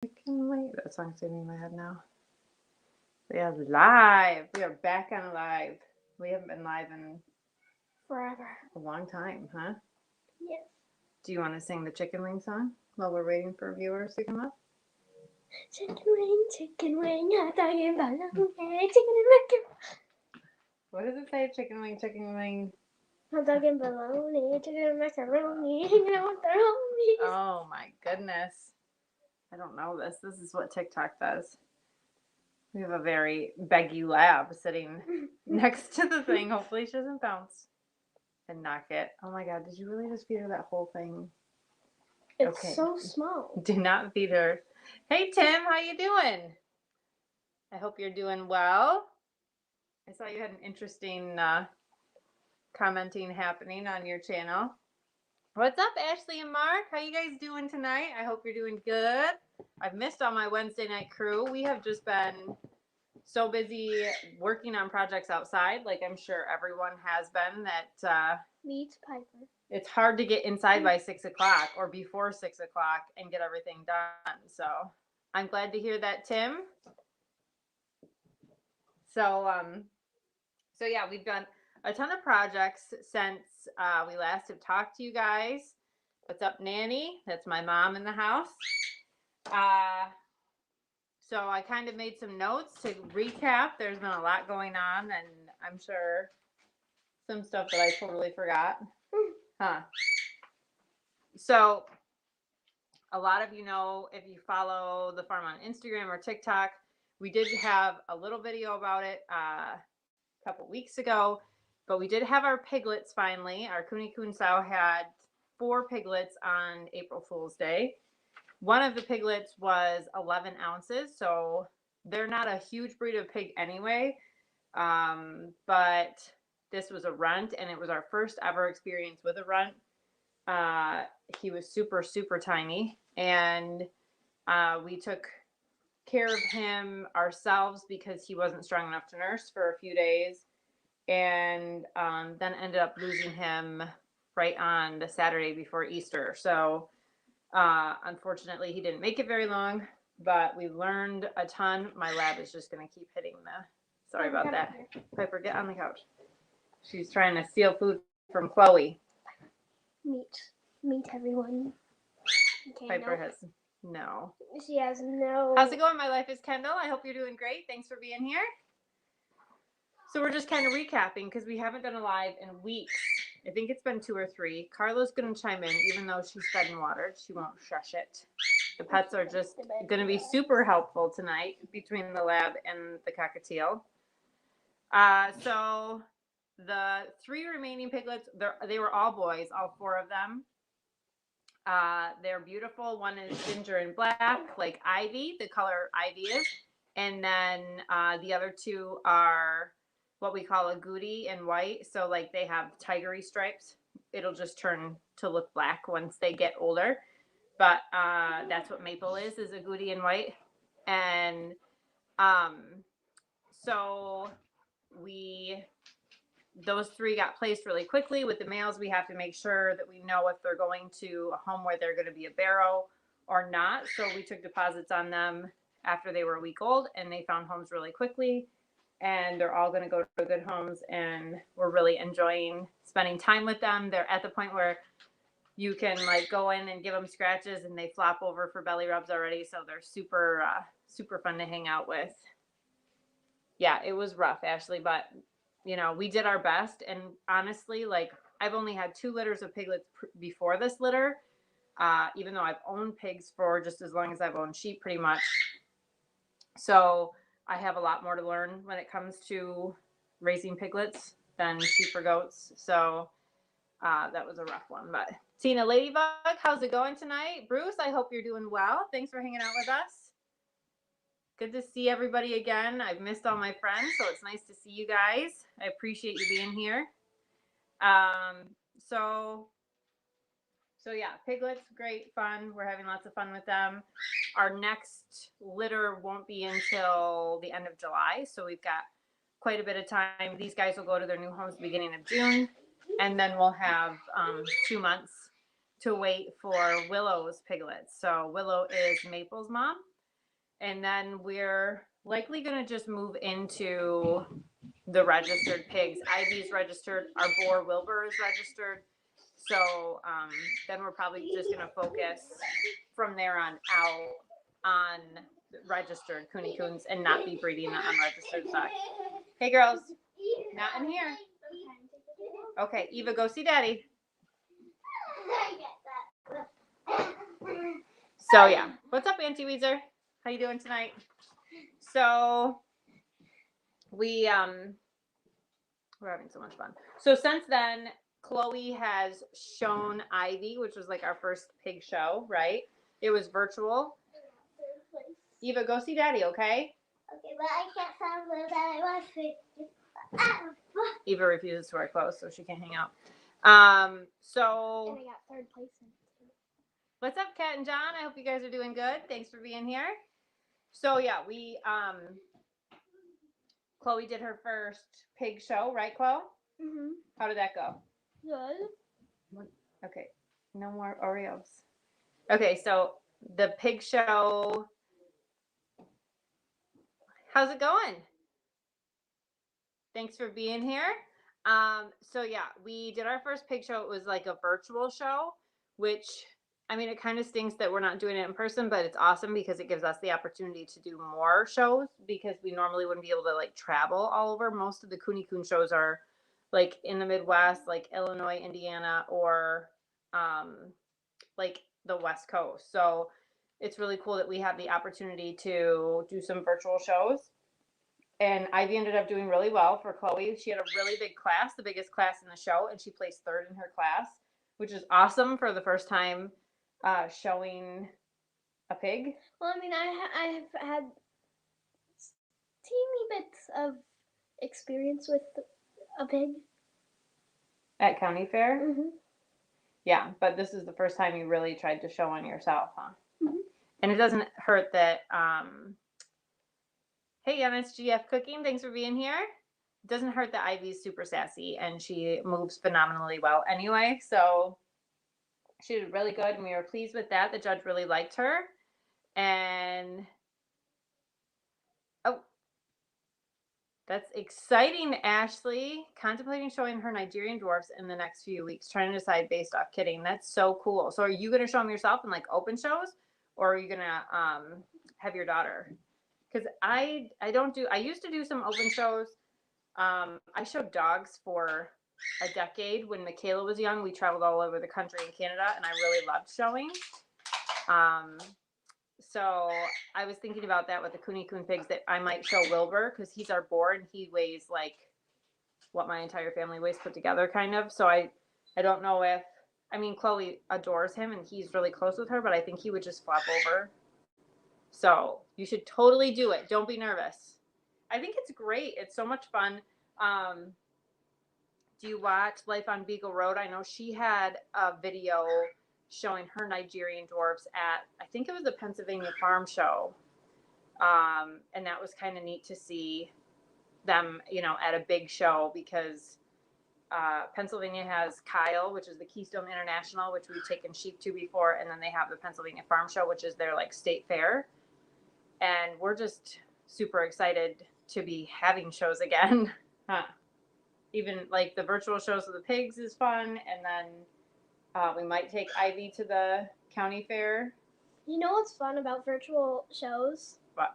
Wait, that song's getting in my head now. We are live. We are back on live. We haven't been live in forever. A long time, huh? Yes. Do you want to sing the chicken wing song while we're waiting for viewers to come up? Chicken wing, hot dog and bologna, chicken and macaroni. What does it say? Chicken wing. Hot dog and bologna, chicken and macaroni, hanging out with their homies. Oh my goodness. I don't know this. This is what TikTok does. We have a very beggy lab sitting next to the thing. Hopefully she doesn't bounce and knock it. Oh my god, did you really just feed her that whole thing? It's so small. Do not feed her. Hey Tim, how you doing? I hope you're doing well. I saw you had an interesting commenting happening on your channel. What's up, Ashley and Mark? How you guys doing tonight? I hope you're doing good. I've missed all my Wednesday night crew. We have just been so busy working on projects outside, like I'm sure everyone has been, that Meet Piper. It's hard to get inside by 6 o'clock or before 6 o'clock and get everything done. So I'm glad to hear that, Tim. So yeah, we've done a ton of projects since we last have talked to you guys. What's up, Nanny? That's my mom in the house. So I kind of made some notes to recap. There's been a lot going on, and I'm sure some stuff that I totally forgot. Huh. So a lot of you know, if you follow the farm on Instagram or TikTok, we did have a little video about it a couple weeks ago, but we did have our piglets finally. Our Kuni Kun sow had 4 piglets on April Fool's Day. One of the piglets was 11 ounces, so they're not a huge breed of pig anyway, but this was a runt, and it was our first ever experience with a runt. He was super, super tiny, and we took care of him ourselves because he wasn't strong enough to nurse for a few days, and then ended up losing him right on the Saturday before Easter. So unfortunately, he didn't make it very long, but we learned a ton. My lab is just going to keep hitting the... Sorry about that. Piper, get on the couch. She's trying to steal food from Chloe. Meet everyone. Okay, Piper has no. She has no. How's it going? My life is Kendall. I hope you're doing great. Thanks for being here. So we're just kind of recapping because we haven't done a live in weeks. I think it's been 2 or 3. Carla's going to chime in, even though she's fed and watered. She won't shush it. The pets are just going to be super helpful tonight between the lab and the cockatiel. So the 3 remaining piglets, they were all boys, all 4 of them. They're beautiful. One is ginger and black, like Ivy, the color Ivy is. And then the other 2 are what we call a goody and white. So like they have tigery stripes. It'll just turn to look black once they get older. But that's what Maple is a goody and white. And so those 3 got placed really quickly. With the males, we have to make sure that we know if they're going to a home where they're going to be a barrow or not. So we took deposits on them after they were a week old, and they found homes really quickly. And they're all going to go to good homes, and we're really enjoying spending time with them. They're at the point where you can like go in and give them scratches, and they flop over for belly rubs already. So they're super, super fun to hang out with. Yeah, it was rough, Ashley, but you know, we did our best. And honestly, like I've only had 2 litters of piglets before this litter, even though I've owned pigs for just as long as I've owned sheep pretty much. So I have a lot more to learn when it comes to raising piglets than sheep or goats. So that was a rough one. But Tina Ladybug, how's it going tonight? Bruce, I hope you're doing well. Thanks for hanging out with us. Good to see everybody again. I've missed all my friends, so it's nice to see you guys. I appreciate you being here. So yeah, piglets, great fun. We're having lots of fun with them. Our next litter won't be until the end of July, so we've got quite a bit of time. These guys will go to their new homes beginning of June, and then we'll have 2 months to wait for Willow's piglets. So Willow is Maple's mom, And then we're likely going to just move into the registered pigs. Ivy's registered. Our boar Wilbur is registered. So then we're probably just going to focus from there on out on registered Kuni Coons and not be breeding the unregistered stock. Hey, girls. Not in here. Okay, Eva, go see Daddy. So yeah, what's up, Auntie Weezer? How you doing tonight? So we're having so much fun. So since then, Chloe has shown Ivy, which was like our first pig show, right? It was virtual. Eva, go see Daddy, okay? Okay, but I can't sound where that I want to. Eva refuses to wear clothes, so she can't hang out. So And I got third place in it. what's up, Kat and John? I hope you guys are doing good. Thanks for being here. So yeah, we Chloe did her first pig show, right, Chloe? Mhm. How did that go? Good. Okay, no more Oreos. Okay, so the pig show. How's it going? Thanks for being here. So yeah, we did our first pig show. It was like a virtual show, which I mean, it kind of stinks that we're not doing it in person, but it's awesome because it gives us the opportunity to do more shows because we normally wouldn't be able to like travel all over. Most of the Kuni Kun shows are like in the Midwest, like Illinois, Indiana, or like the West Coast. So it's really cool that we have the opportunity to do some virtual shows. And Ivy ended up doing really well for Chloe. She had a really big class, the biggest class in the show, and she placed third in her class, which is awesome for the first time showing a pig. Well, I mean, I have had teeny bits of experience with a pig. At county fair? Mhm. Yeah, but this is the first time you really tried to show one yourself, huh? Mhm. And it doesn't hurt that, hey, MSGF Cooking, thanks for being here. It doesn't hurt that Ivy's super sassy and she moves phenomenally well anyway, so she did really good and we were pleased with that. The judge really liked her. And oh, that's exciting, Ashley. Contemplating showing her Nigerian dwarfs in the next few weeks, trying to decide based off kidding. That's so cool. So are you going to show them yourself in like open shows, or are you going to have your daughter? Because I used to do some open shows. I showed dogs for a decade when Michaela was young. We traveled all over the country in Canada, and I really loved showing. So I was thinking about that with the Kuni Kun pigs that I might show Wilbur because he's our boar and he weighs like what my entire family weighs put together, kind of. So I don't know if, I mean, Chloe adores him and he's really close with her, but I think he would just flop over. So you should totally do it. Don't be nervous. I think it's great. It's so much fun. Do you watch Life on Beagle Road? I know she had a video showing her Nigerian dwarfs at, I think it was the Pennsylvania Farm Show. And that was kind of neat to see them, you know, at a big show because Pennsylvania has Kyle, which is the Keystone International, which we've taken sheep to before. And then they have the Pennsylvania Farm Show, which is their like state fair. And we're just super excited to be having shows again. Even like the virtual shows of the pigs is fun. And then we might take Ivy to the county fair. You know what's fun about virtual shows? What?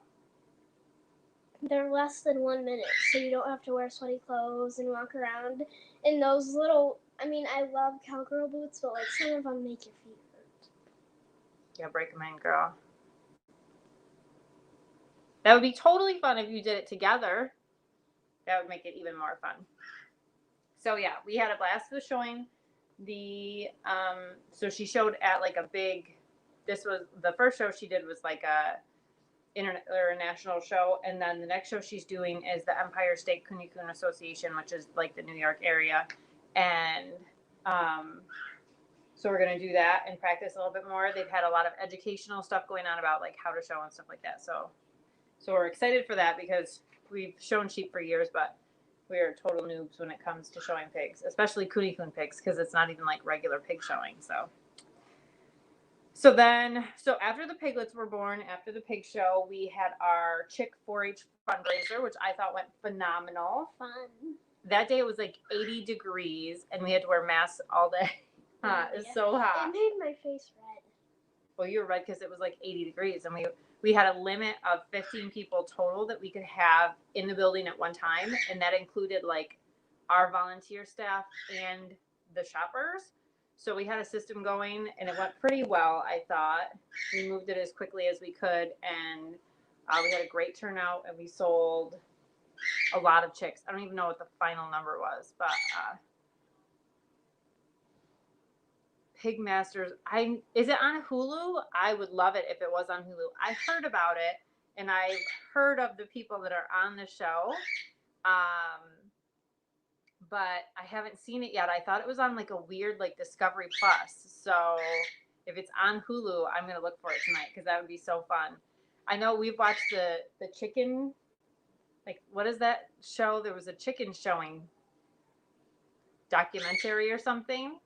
They're less than 1 minute, so you don't have to wear sweaty clothes and walk around in those little. I mean, I love cowgirl boots, but like some of them make your feet hurt. Yeah, break them in, girl. That would be totally fun if you did it together. That would make it even more fun. So yeah, we had a blast with showing the, so she showed at like a big, this was, the first show she did was like a international show. And then the next show she's doing is the Empire State Kuni Kun Association, which is like the New York area. And so we're going to do that and practice a little bit more. They've had a lot of educational stuff going on about like how to show and stuff like that. So we're excited for that because we've shown sheep for years, but we are total noobs when it comes to showing pigs, especially Kuni Kun pigs, because it's not even like regular pig showing. So So after the piglets were born, after the pig show, we had our chick 4-H fundraiser, which I thought went phenomenal. Fun. That day it was like 80 degrees, and we had to wear masks all day. It was so hot. It made my face red. Well, you were red because it was like 80 degrees, and we had a limit of 15 people total that we could have in the building at one time, and that included like our volunteer staff and the shoppers. So we had a system going, and it went pretty well, I thought. We moved it as quickly as we could, and we had a great turnout, and we sold a lot of chicks. I don't even know what the final number was, but Pig Masters. Is it on Hulu? I would love it if it was on Hulu. I heard about it, and I've heard of the people that are on the show. But I haven't seen it yet. I thought it was on like a weird like Discovery Plus. So if it's on Hulu, I'm gonna look for it tonight because that would be so fun. I know we've watched the chicken, like what is that show? There was a chicken showing documentary or something,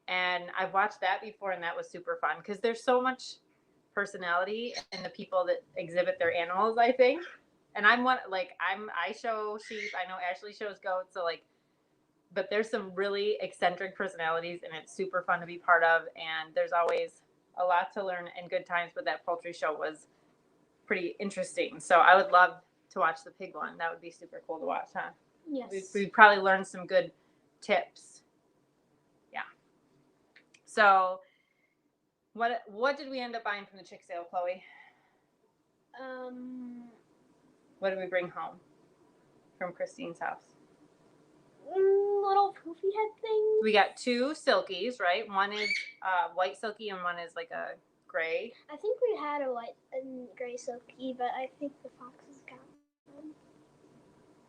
and I've watched that before, and that was super fun because there's so much personality in the people that exhibit their animals, I think. And I show sheep. I know Ashley shows goats, so like. But there's some really eccentric personalities, and it's super fun to be part of. And there's always a lot to learn and good times. But that poultry show was pretty interesting. So I would love to watch the pig one. That would be super cool to watch, huh? Yes. We'd probably learn some good tips. Yeah. So what did we end up buying from the chick sale, Chloe? What did we bring home from Christine's house? Little poofy head things. We got 2 silkies, right? One is white silky and one is like a gray. I think we had a white and gray silky, but I think the foxes got them.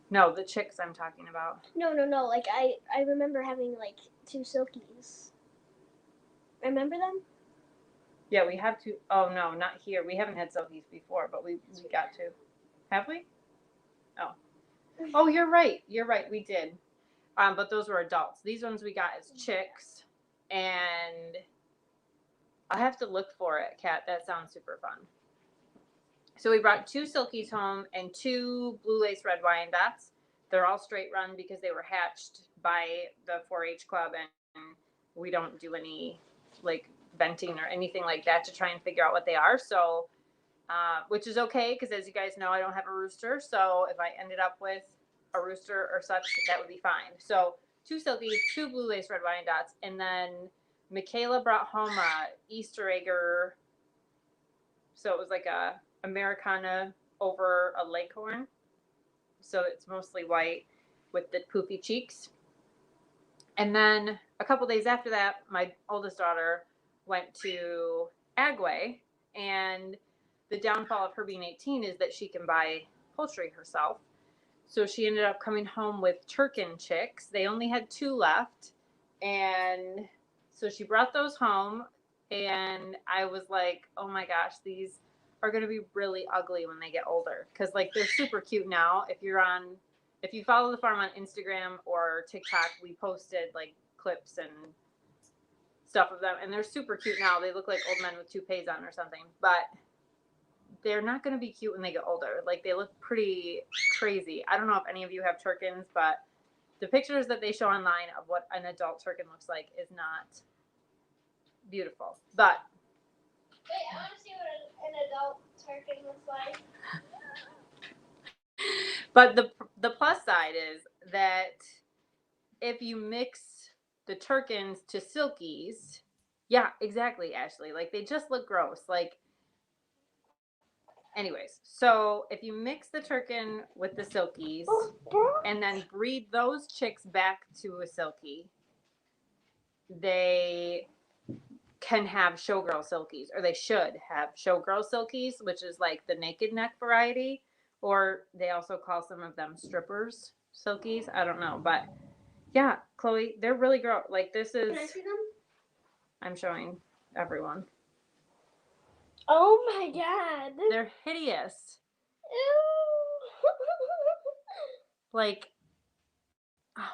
No, the chicks I'm talking about. No. Like I remember having like 2 silkies. Remember them? Yeah, we have 2. Oh no, not here. We haven't had silkies before, but we got 2. Have we? Oh. Oh, you're right. We did. But those were adults. These ones we got as chicks, and I have to look for it, Kat. That sounds super fun. So we brought 2 silkies home and 2 blue lace red Wyandottes. They're all straight run because they were hatched by the 4-H club, and we don't do any like venting or anything like that to try and figure out what they are. So, which is okay because as you guys know, I don't have a rooster. So if I ended up with a rooster or such, that would be fine. So 2 silkies, 2 blue lace red Wyandottes, and then Michaela brought home a Easter egger. So it was like a Americana over a Leghorn. So it's mostly white with the poofy cheeks. And then a couple days after that, my oldest daughter went to Agway, and the downfall of her being 18 is that she can buy poultry herself. So she ended up coming home with Turkin chicks. They only had 2 left. And so she brought those home. And I was like, oh my gosh, these are going to be really ugly when they get older. Because like they're super cute now. If you follow the farm on Instagram or TikTok, we posted like clips and stuff of them. And they're super cute now. They look like old men with toupees on or something. But they're not going to be cute when they get older. Like they look pretty crazy. I don't know if any of you have Turkins, but the pictures that they show online of what an adult Turkin looks like is not beautiful. But wait, I want to see what an adult Turkin looks like. But the plus side is that if you mix the Turkins to silkies, yeah, exactly, Ashley. Like they just look gross. Like anyways, so if you mix the Turkin with the silkies and then breed those chicks back to a silky, they can have showgirl silkies, or they should have showgirl silkies, which is like the naked neck variety, or they also call some of them strippers silkies. I don't know, but yeah, Chloe, they're really gross. Like this is. Can I see them? I'm showing everyone. Oh my god. They're hideous. Ew. Like,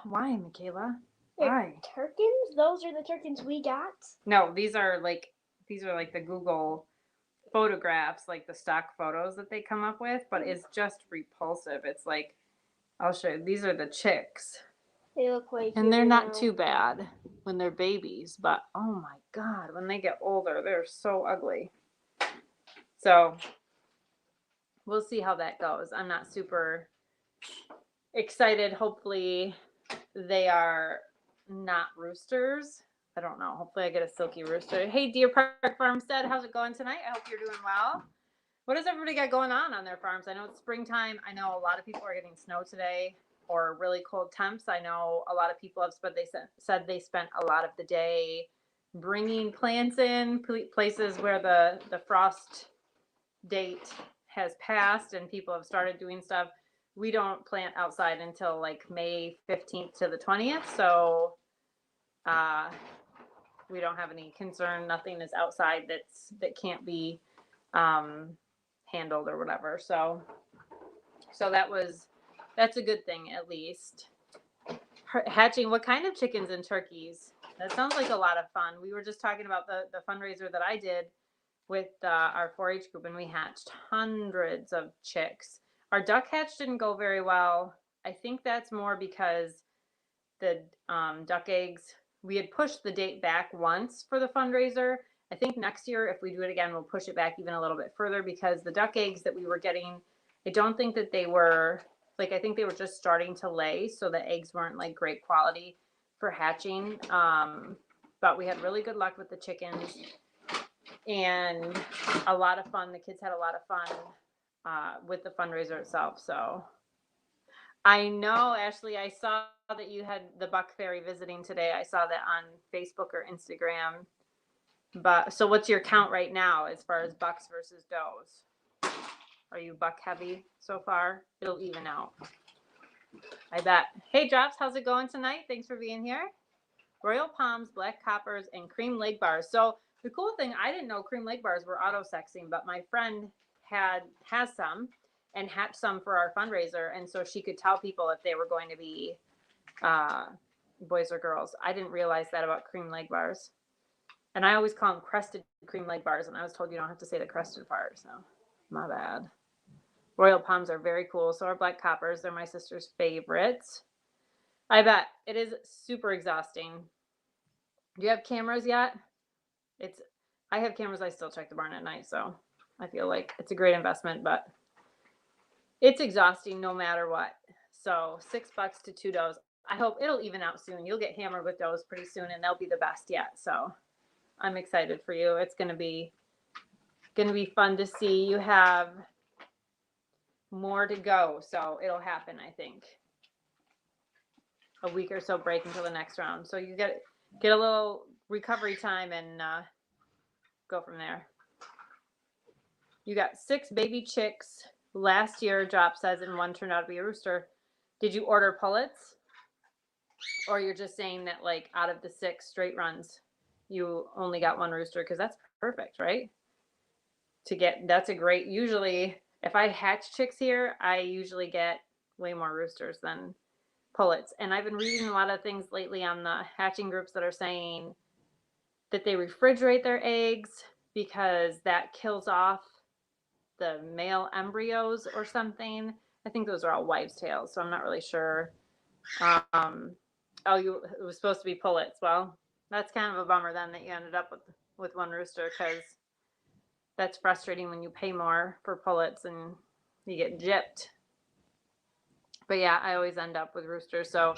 why, Michaela? Why? Turkins? Those are the Turkins we got? No, these are like these are like the Google photographs, like the stock photos that they come up with, but it's just repulsive. It's like, I'll show you. These are the chicks. They look way And they're cuter not now. too bad when they're babies, but oh my God, when they get older, they're so ugly. So we'll see how that goes. I'm not super excited. Hopefully they are not roosters. I don't know. Hopefully I get a silky rooster. Hey, Deer Park Farmstead, how's it going tonight? I hope you're doing well. What does everybody got going on their farms? I know it's springtime. I know a lot of people are getting snow today or really cold temps. I know a lot of people have said they spent a lot of the day bringing plants in places where the frost date has passed and people have started doing stuff. We don't plant outside until like May 15th to the 20th. So we don't have any concern. Nothing is outside that can't be handled or whatever. So that's a good thing at least. Hatching, what kind of chickens and turkeys? That sounds like a lot of fun. We were just talking about the fundraiser that I did with our 4-H group, and we hatched hundreds of chicks. Our duck hatch didn't go very well. I think that's more because the duck eggs, we had pushed the date back once for the fundraiser. I think next year, if we do it again, we'll push it back even a little bit further because the duck eggs that we were getting, I don't think that they were, like, I think they were just starting to lay, so the eggs weren't like great quality for hatching. But we had really good luck with the chickens and a lot of fun. The kids had a lot of fun with the fundraiser itself. So I know, Ashley, I saw that you had the Buck Fairy visiting today. I saw that on Facebook or Instagram. But so what's your count right now as far as bucks versus does? Are you buck heavy so far? It'll even out, I bet. Hey, Drops, how's it going tonight? Thanks for being here. Royal Palms, Black Coppers, and Cream Lake Bars. So the cool thing, I didn't know Cream Lake Bars were auto-sexing, but my friend has some and hatched some for our fundraiser, and so she could tell people if they were going to be boys or girls. I didn't realize that about Cream Lake Bars. And I always call them crested Cream Lake Bars, and I was told you don't have to say the crested part, so my bad. Royal Palms are very cool. So are Black Coppers. They're my sister's favorites. I bet. It is super exhausting. Do you have cameras yet? I have cameras. I still check the barn at night, so I feel like it's a great investment, but it's exhausting no matter what. So $6 to 2 does. I hope it'll even out soon. You'll get hammered with those pretty soon, and they'll be the best yet. So I'm excited for you. It's gonna be fun to see. You have more to go, so it'll happen. I think a week or so break until the next round. So you get a little recovery time and go from there. You got 6 baby chicks last year, Drop says, and 1 turned out to be a rooster. Did you order pullets? Or you're just saying that, like, out of the 6 straight runs, you only got 1 rooster? Because that's perfect, right? That's a great, usually, if I hatch chicks here, I usually get way more roosters than pullets. And I've been reading a lot of things lately on the hatching groups that are saying that they refrigerate their eggs because that kills off the male embryos or something. I think those are all wives' tales, so I'm not really sure. It was supposed to be pullets. Well, that's kind of a bummer then that you ended up with 1 rooster, because that's frustrating when you pay more for pullets and you get gypped. But yeah, I always end up with roosters. So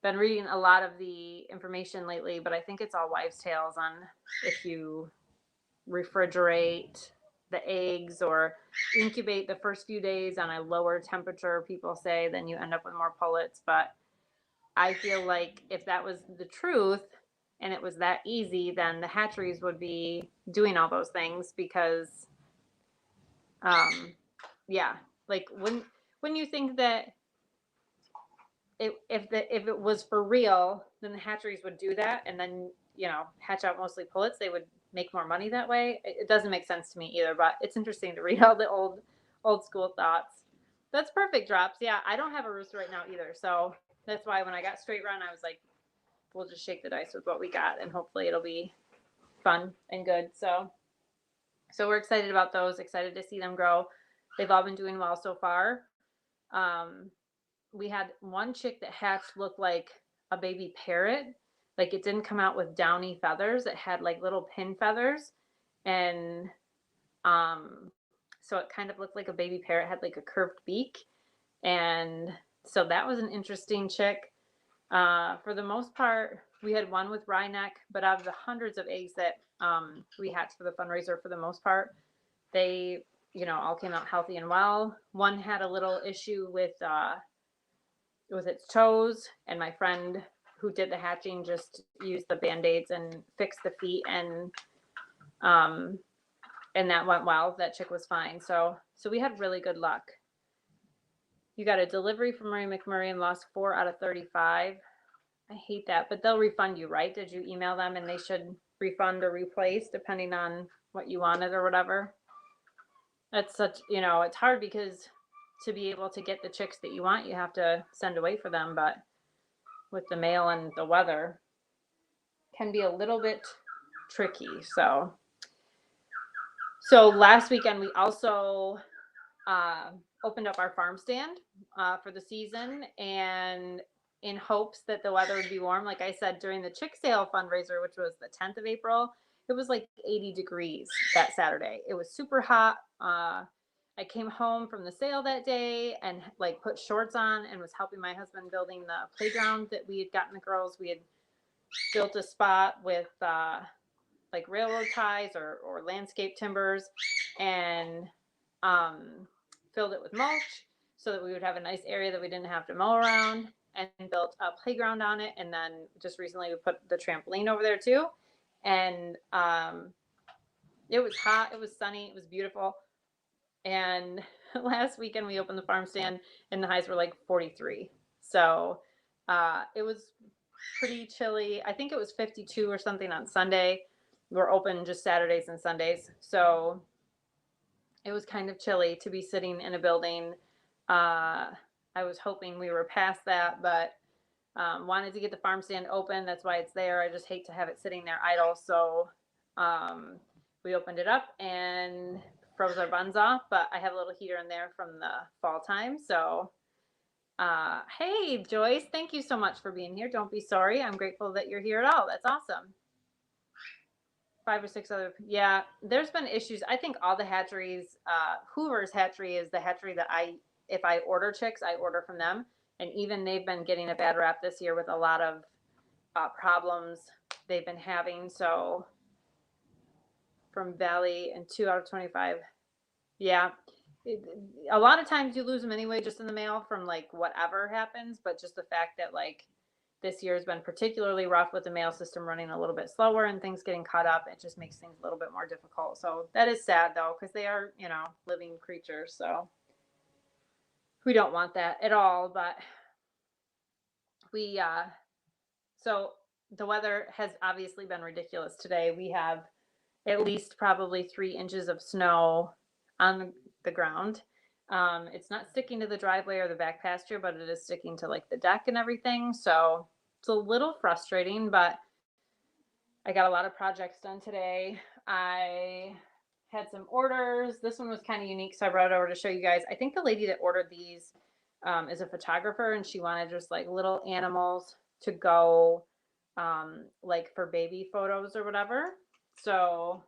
been reading a lot of the information lately, but I think it's all wives' tales on if you refrigerate the eggs or incubate the first few days on a lower temperature, people say, then you end up with more pullets. But I feel like if that was the truth and it was that easy, then the hatcheries would be doing all those things because, yeah, like when you think that if it was for real, then the hatcheries would do that and then, hatch out mostly pullets. They would make more money that way. It doesn't make sense to me either, but it's interesting to read all the old school thoughts. That's perfect, Drops. Yeah, I don't have a rooster right now either. So that's why when I got straight run, I was like, we'll just shake the dice with what we got and hopefully it'll be fun and good. So we're excited about those, excited to see them grow. They've all been doing well so far. We had one chick that hatched looked like a baby parrot. Like it didn't come out with downy feathers. It had like little pin feathers. And so it kind of looked like a baby parrot, had like a curved beak. And so that was an interesting chick. For the most part, we had one with wry neck, but out of the hundreds of eggs that we hatched for the fundraiser, for the most part, they, all came out healthy and well. One had a little issue with its toes, and my friend who did the hatching just used the Band-Aids and fixed the feet, and that went well. That chick was fine. So we had really good luck. You got a delivery from Murray McMurray and lost 4 out of 35. I hate that, but they'll refund you, right? Did you email them and they should refund or replace depending on what you wanted or whatever? That's such, it's hard because to be able to get the chicks that you want, you have to send away for them. But with the mail and the weather, can be a little bit tricky. So last weekend we also opened up our farm stand for the season, and in hopes that the weather would be warm. Like I said, during the chick sale fundraiser, which was the 10th of April, it was like 80 degrees that Saturday. It was super hot. I came home from the sale that day and like put shorts on and was helping my husband building the playground that we had gotten the girls. We had built a spot with like railroad ties or landscape timbers, and filled it with mulch so that we would have a nice area that we didn't have to mow around, and built a playground on it. And then just recently we put the trampoline over there too. And it was hot, it was sunny, it was beautiful. And last weekend we opened the farm stand and the highs were like 43. So it was pretty chilly. I think it was 52 or something on Sunday. We're open just Saturdays and Sundays. So it was kind of chilly to be sitting in a building. I was hoping we were past that, but wanted to get the farm stand open. That's why it's there. I just hate to have it sitting there idle. So we opened it up and froze our buns off, but I have a little heater in there from the fall time. So hey, Joyce, thank you so much for being here. Don't be sorry. I'm grateful that you're here at all. That's awesome. 5 or 6 other, yeah, there's been issues. I think all the hatcheries, Hoover's hatchery is the hatchery that if I order chicks, I order from them. And even they've been getting a bad rap this year with a lot of problems they've been having. So from Valley and 2 out of 25. Yeah. A lot of times you lose them anyway, just in the mail from like whatever happens. But just the fact that like this year has been particularly rough with the mail system running a little bit slower and things getting caught up, it just makes things a little bit more difficult. So that is sad though, because they are, living creatures. So we don't want that at all. But we, so the weather has obviously been ridiculous today. We have at least probably 3 inches of snow on the ground. It's not sticking to the driveway or the back pasture, but it is sticking to like the deck and everything. So it's a little frustrating, but I got a lot of projects done today. I had some orders. This one was kind of unique, so I brought it over to show you guys. I think the lady that ordered these is a photographer, and she wanted just like little animals to go like for baby photos or whatever. So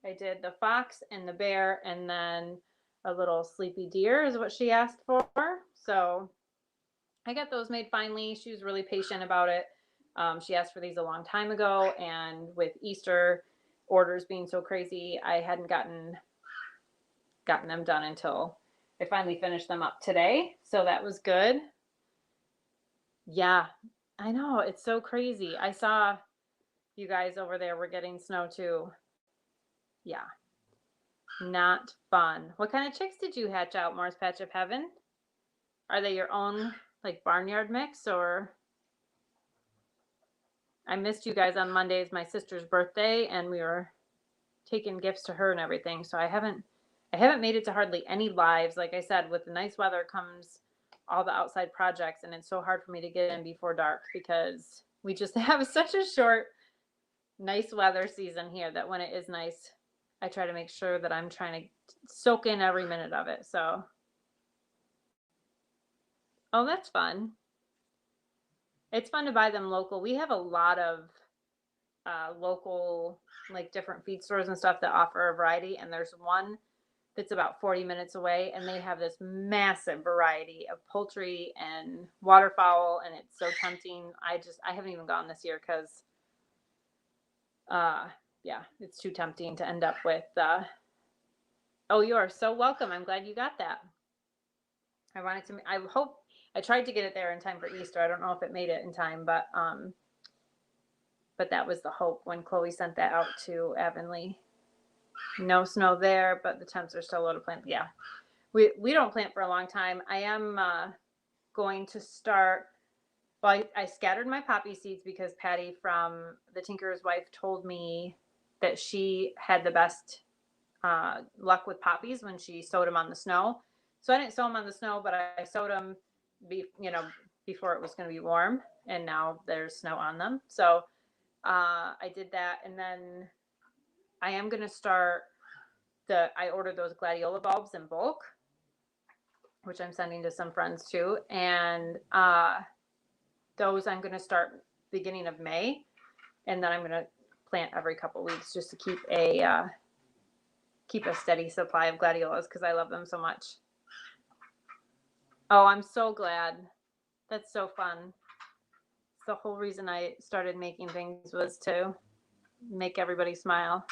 I did the fox and the bear, and then a little sleepy deer is what she asked for. So I got those made finally. She was really patient about it. She asked for these a long time ago, and with Easter orders being so crazy, I hadn't gotten them done until I finally finished them up today. So that was good. Yeah, I know. It's so crazy. I saw you guys over there were getting snow too. Yeah. Not fun. What kind of chicks did you hatch out, Mars Patch of Heaven? Are they your own like barnyard mix, or? I missed you guys on Monday. It's my sister's birthday, and we were taking gifts to her and everything. So I haven't made it to hardly any lives. Like I said, with the nice weather comes all the outside projects, and it's so hard for me to get in before dark because we just have such a short nice weather season here, that when it is nice, I try to make sure that I'm trying to soak in every minute of it. So, oh, that's fun. It's fun to buy them local. We have a lot of local, like different feed stores and stuff that offer a variety. And there's one that's about 40 minutes away, and they have this massive variety of poultry and waterfowl, and it's so tempting. I haven't even gone this year because, yeah, it's too tempting to end up with. Oh, you are so welcome. I'm glad you got that. I hope I tried to get it there in time for Easter. I don't know if it made it in time, but that was the hope when Chloe sent that out to Avonlea. No snow there, but the temps are still low to plant. Yeah, we don't plant for a long time. I am going to start. Well, I scattered my poppy seeds because Patty from the Tinker's Wife told me that she had the best luck with poppies when she sowed them on the snow. So I didn't sow them on the snow, but I sowed them, before it was going to be warm, and now there's snow on them. So I did that, and then I am going to start I ordered those gladiola bulbs in bulk, which I'm sending to some friends too, and those I'm going to start beginning of May, and then I'm going to plant every couple weeks just to keep a steady supply of gladiolas because I love them so much. Oh, I'm so glad. That's so fun. The whole reason I started making things was to make everybody smile.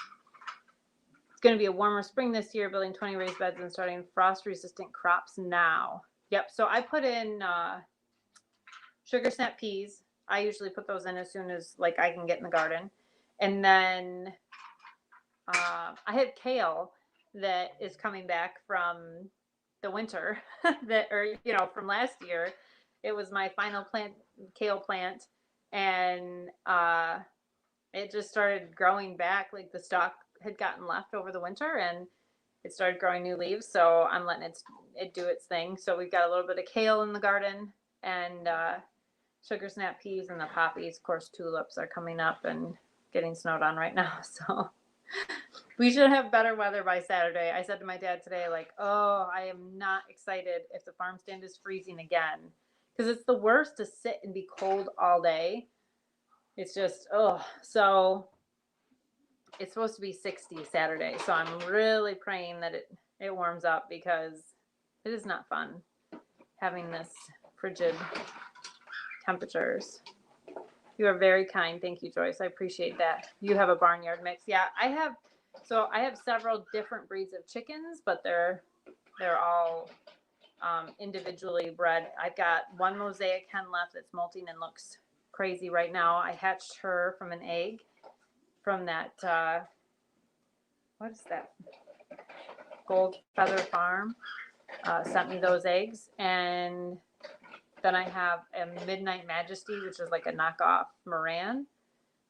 It's going to be a warmer spring this year, building 20 raised beds and starting frost-resistant crops now. Yep, so I put in sugar snap peas. I usually put those in as soon as I can get in the garden. And then I have kale that is coming back from the winter from last year. It was my final kale plant, and it just started growing back. Like the stalk had gotten left over the winter, and it started growing new leaves. So I'm letting it do its thing. So we've got a little bit of kale in the garden, and sugar snap peas, and the poppies. Of course, tulips are coming up and getting snowed on right now. So we should have better weather by Saturday. I said to my dad today, oh, I am not excited if the farm stand is freezing again, because it's the worst to sit and be cold all day. It's just, so it's supposed to be 60 Saturday. So I'm really praying that it warms up, because it is not fun having this frigid temperatures. You are very kind. Thank you, Joyce. I appreciate that. You have a barnyard mix. Yeah, I have several different breeds of chickens, but they're all individually bred. I've got one mosaic hen left that's molting and looks crazy right now. I hatched her from an egg from that, what is that? Gold Feather Farm sent me those eggs. And then I have a Midnight Majesty, which is like a knockoff Moran,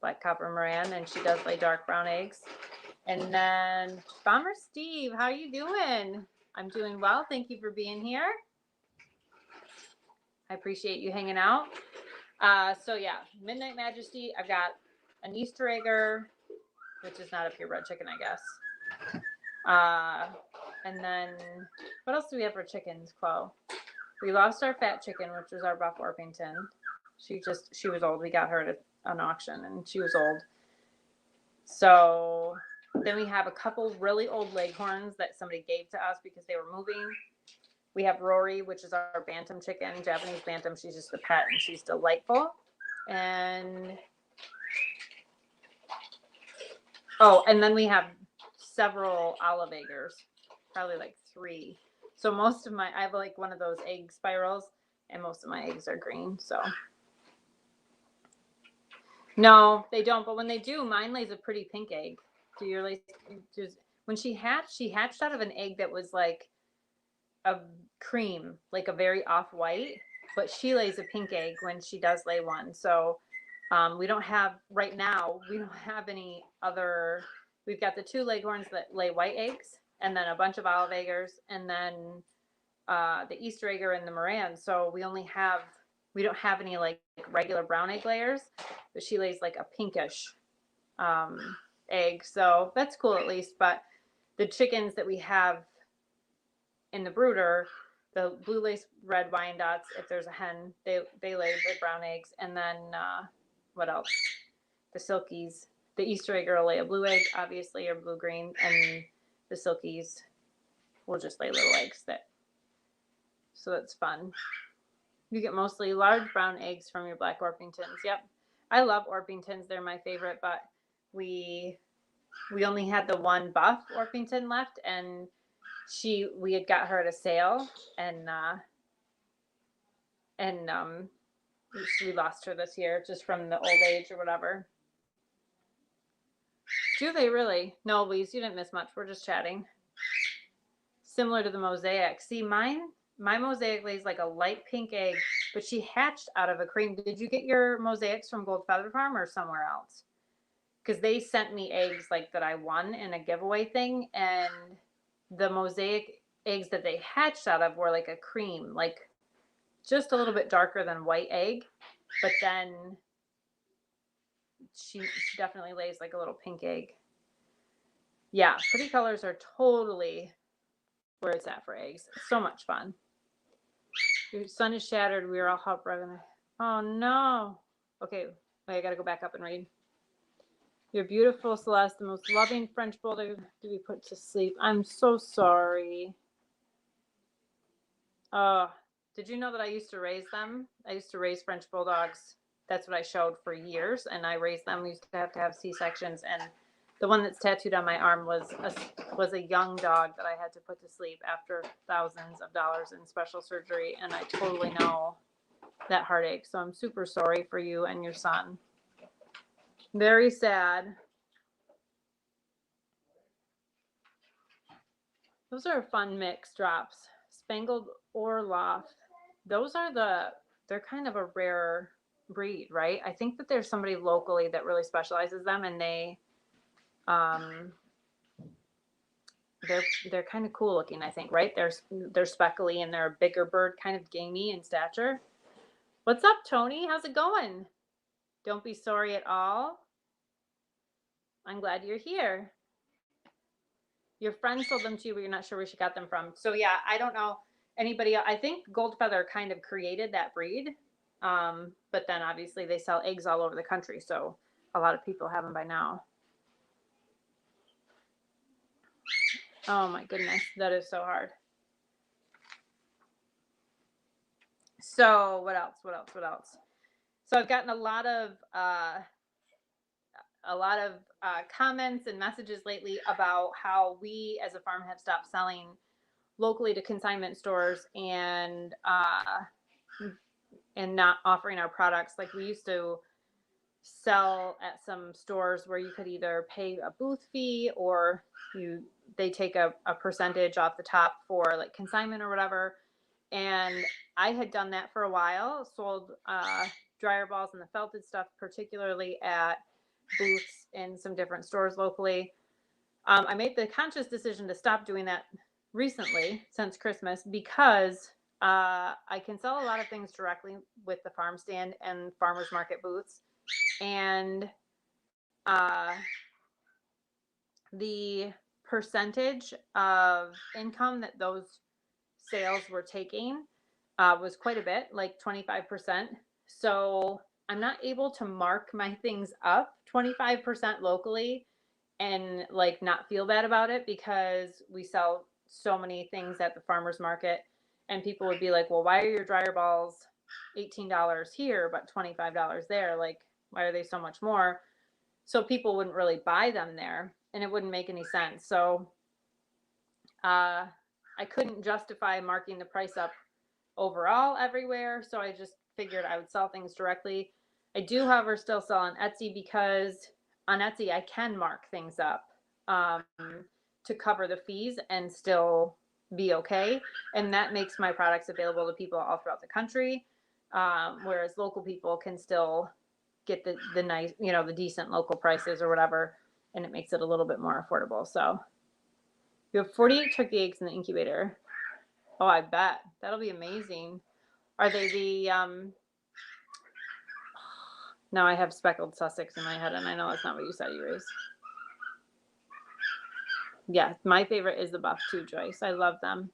black copper Moran, and she does lay dark brown eggs. And then Bomber Steve, how are you doing? I'm doing well. Thank you for being here. I appreciate you hanging out. So yeah, Midnight Majesty. I've got an Easter egger, which is not a purebred chicken, I guess. And then what else do we have for chickens, Chloe? We lost our fat chicken, which was our Buff Orpington. She was old. We got her at an auction, and she was old. So then we have a couple really old leghorns that somebody gave to us because they were moving. We have Rory, which is our bantam chicken, Japanese bantam. She's just a pet, and she's delightful. And and then we have several olive eggers, probably 3. So I have one of those egg spirals, and most of my eggs are green. So no, they don't. But when they do, mine lays a pretty pink egg. Do your lace? When she hatched out of an egg that was like a cream, like a very off-white. But she lays a pink egg when she does lay one. So we don't have right now. We don't have any other. We've got the 2 leghorns that lay white eggs, and then a bunch of olive eggers, and then the Easter egger and the Moran. So we don't have any regular brown egg layers, but she lays a pinkish egg. So that's cool at least. But the chickens that we have in the brooder, the blue lace red Wyandottes, if there's a hen, they lay the brown eggs. And then what else? The silkies. The Easter egg will lay a blue egg, obviously, or blue green, and the silkies will just lay little eggs. So that's fun. You get mostly large brown eggs from your black Orpingtons. Yep, I love Orpingtons. They're my favorite, but we only had the one buff Orpington left, and we had got her at a sale, and we lost her this year just from the old age or whatever. Do they really? No, Louise, you didn't miss much. We're just chatting. Similar to the mosaic. See, my mosaic lays like a light pink egg, but she hatched out of a cream. Did you get your mosaics from Gold Feather Farm or somewhere else? Because they sent me eggs like that I won in a giveaway thing, and the mosaic eggs that they hatched out of were like a cream, like just a little bit darker than white egg, but then she definitely lays like a little pink egg. Yeah, pretty colors are totally where it's at for eggs. It's so much fun. Your sun is shattered. We are all heartbroken. Oh no. Okay, wait, I gotta go back up and read. You're beautiful, Celeste, the most loving French bulldog to be put to sleep. I'm so sorry. Did you know that I used to raise them? I used to raise French bulldogs. That's what I showed for years, and I raised them. We used to have C-sections, and the one that's tattooed on my arm was a young dog that I had to put to sleep after thousands of dollars in special surgery, and I totally know that heartache. So I'm super sorry for you and your son. Very sad. Those are fun mix drops. Spangled Orloff. Those are they're kind of a rare breed, right? I think that there's somebody locally that really specializes them, and they're kind of cool looking, I think, right? They're speckly and they're a bigger bird, kind of gamey in stature. What's up, Tony? How's it going? Don't be sorry at all. I'm glad you're here. Your friend sold them to you, but you're not sure where she got them from. So yeah, I don't know anybody else. I think Gold Feather kind of created that breed. But then obviously they sell eggs all over the country. So a lot of people have them by now. Oh my goodness. That is so hard. So what else? So I've gotten a lot of comments and messages lately about how we as a farm have stopped selling locally to consignment stores and not offering our products. Like we used to sell at some stores where you could either pay a booth fee or they take a percentage off the top for like consignment or whatever. And I had done that for a while, sold dryer balls and the felted stuff, particularly at booths in some different stores locally. I made the conscious decision to stop doing that recently since Christmas because I can sell a lot of things directly with the farm stand and farmers market booths. And the percentage of income that those sales were taking was quite a bit, like 25%. So I'm not able to mark my things up 25% locally and like not feel bad about it because we sell so many things at the farmers market, and people would be like, well, why are your dryer balls $18 here but $25 there? Like, why are they so much more? So people wouldn't really buy them there, and it wouldn't make any sense. So I couldn't justify marking the price up overall everywhere, so I just figured I would sell things directly. I do, however, still sell on Etsy because on Etsy I can mark things up to cover the fees and still be okay, and that makes my products available to people all throughout the country, whereas local people can still get the nice, the decent local prices or whatever, and it makes it a little bit more affordable. So you have 48 turkey eggs in the incubator. Oh, I bet. That'll be amazing. Are they Now I have speckled Sussex in my head, and I know that's not what you said you raised. Yeah, my favorite is the buff too, Joyce. I love them.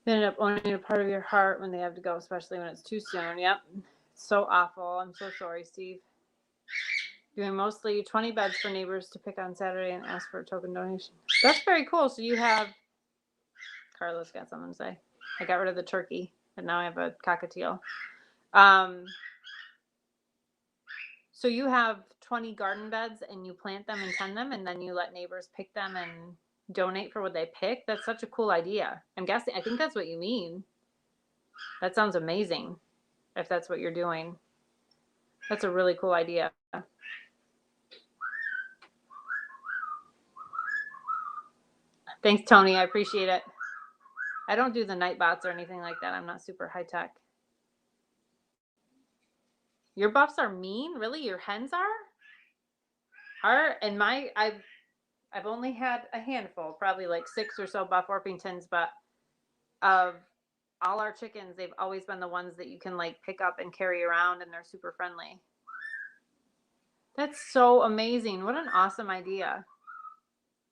They end up owning a part of your heart when they have to go, especially when it's too soon. Yep. It's so awful. I'm so sorry, Steve. Doing mostly 20 beds for neighbors to pick on Saturday and ask for a token donation. That's very cool. So you have, Carlos got something to say. I got rid of the turkey, and now I have a cockatiel. So you have 20 garden beds, and you plant them and tend them, and then you let neighbors pick them and donate for what they pick. That's such a cool idea. I'm guessing, I think that's what you mean. That sounds amazing if that's what you're doing. That's a really cool idea. Thanks, Tony. I appreciate it. I don't do the night bots or anything like that. I'm not super high tech. Your buffs are mean? Really? Your hens are? And I've only had a handful, probably like 6 or so buff Orpingtons, but of all our chickens, they've always been the ones that you can like pick up and carry around, and they're super friendly. That's so amazing. What an awesome idea.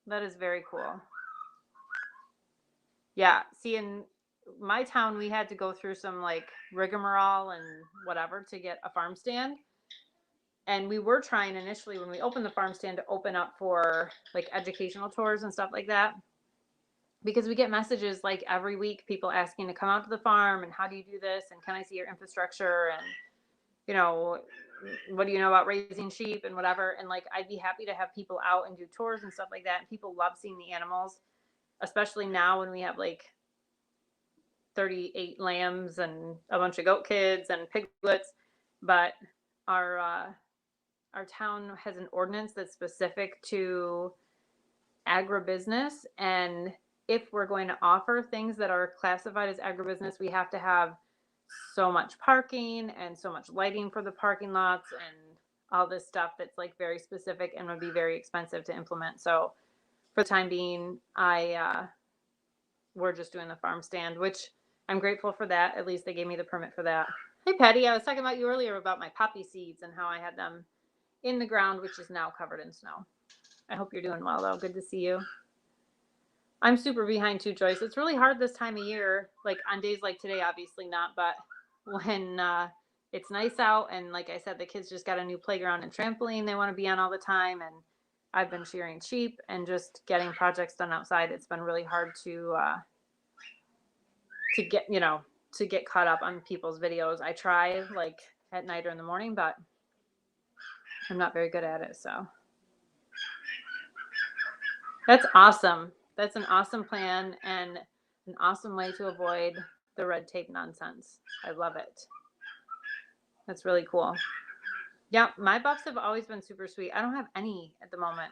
That is very cool. Yeah. See, in my town, we had to go through some like rigmarole and whatever to get a farm stand. And we were trying initially when we opened the farm stand to open up for like educational tours and stuff like that. Because we get messages like every week, people asking to come out to the farm and how do you do this? And can I see your infrastructure? And, you know, what do you know about raising sheep and whatever? And like, I'd be happy to have people out and do tours and stuff like that. And people love seeing the animals, especially now when we have like 38 lambs and a bunch of goat kids and piglets. But our town has an ordinance that's specific to agribusiness, and if we're going to offer things that are classified as agribusiness, we have to have so much parking and so much lighting for the parking lots and all this stuff that's like very specific and would be very expensive to implement. So for the time being, we're just doing the farm stand, which I'm grateful for that. At least they gave me the permit for that. Hey, Patty, I was talking about you earlier about my poppy seeds and how I had them in the ground, which is now covered in snow. I hope you're doing well, though. Good to see you. I'm super behind too, Joyce. It's really hard this time of year, like on days like today, obviously not, but when it's nice out and like I said, the kids just got a new playground and trampoline they want to be on all the time, and I've been shearing sheep and just getting projects done outside. It's been really hard to get caught up on people's videos. I try like at night or in the morning, but I'm not very good at it. So that's awesome. That's an awesome plan and an awesome way to avoid the red tape nonsense. I love it. That's really cool. Yeah, my buffs have always been super sweet. I don't have any at the moment.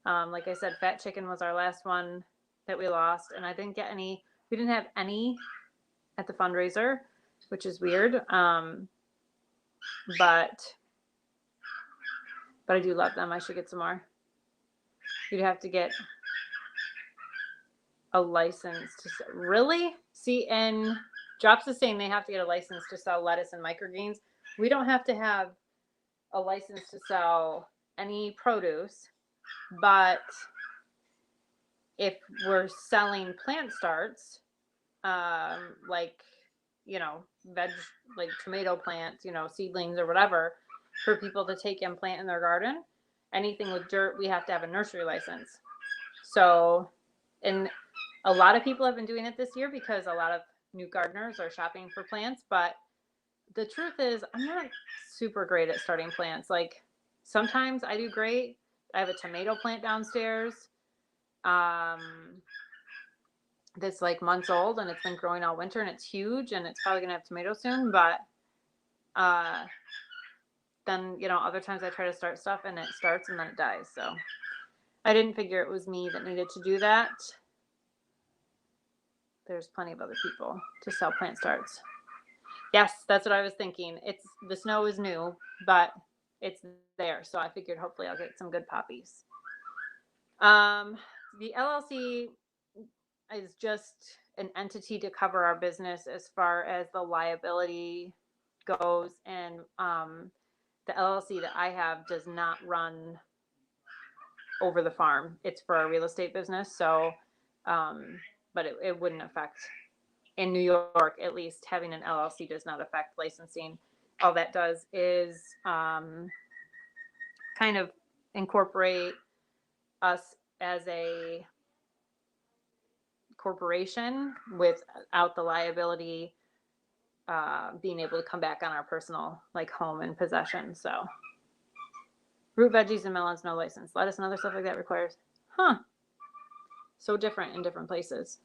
Like I said, Fat Chicken was our last one that we lost, and I didn't get any. We didn't have any at the fundraiser, which is weird. But I do love them. I should get some more. You'd have to get a license to sell. Really? See, and Drops is saying they have to get a license to sell lettuce and microgreens. We don't have to have a license to sell any produce, but if we're selling plant starts, like, veg, like tomato plants, seedlings or whatever, for people to take and plant in their garden, anything with dirt, we have to have a nursery license. So, and a lot of people have been doing it this year because a lot of new gardeners are shopping for plants, but the truth is I'm not super great at starting plants. Like sometimes I do great. I have a tomato plant downstairs that's like months old and it's been growing all winter and it's huge and it's probably gonna have tomatoes soon, but then other times I try to start stuff and it starts and then it dies. So I didn't figure it was me that needed to do that. There's plenty of other people to sell plant starts. Yes, that's what I was thinking. The snow is new, but it's there. So I figured hopefully I'll get some good poppies. The LLC is just an entity to cover our business as far as the liability goes, and the LLC that I have does not run over the farm. It's for a real estate business. So, but it wouldn't affect, in New York, at least, having an LLC does not affect licensing. All that does is kind of incorporate us as a corporation without the liability being able to come back on our personal like home and possession. So root veggies and melons, no license. Lettuce and other stuff like that requires. Huh. So different in different places.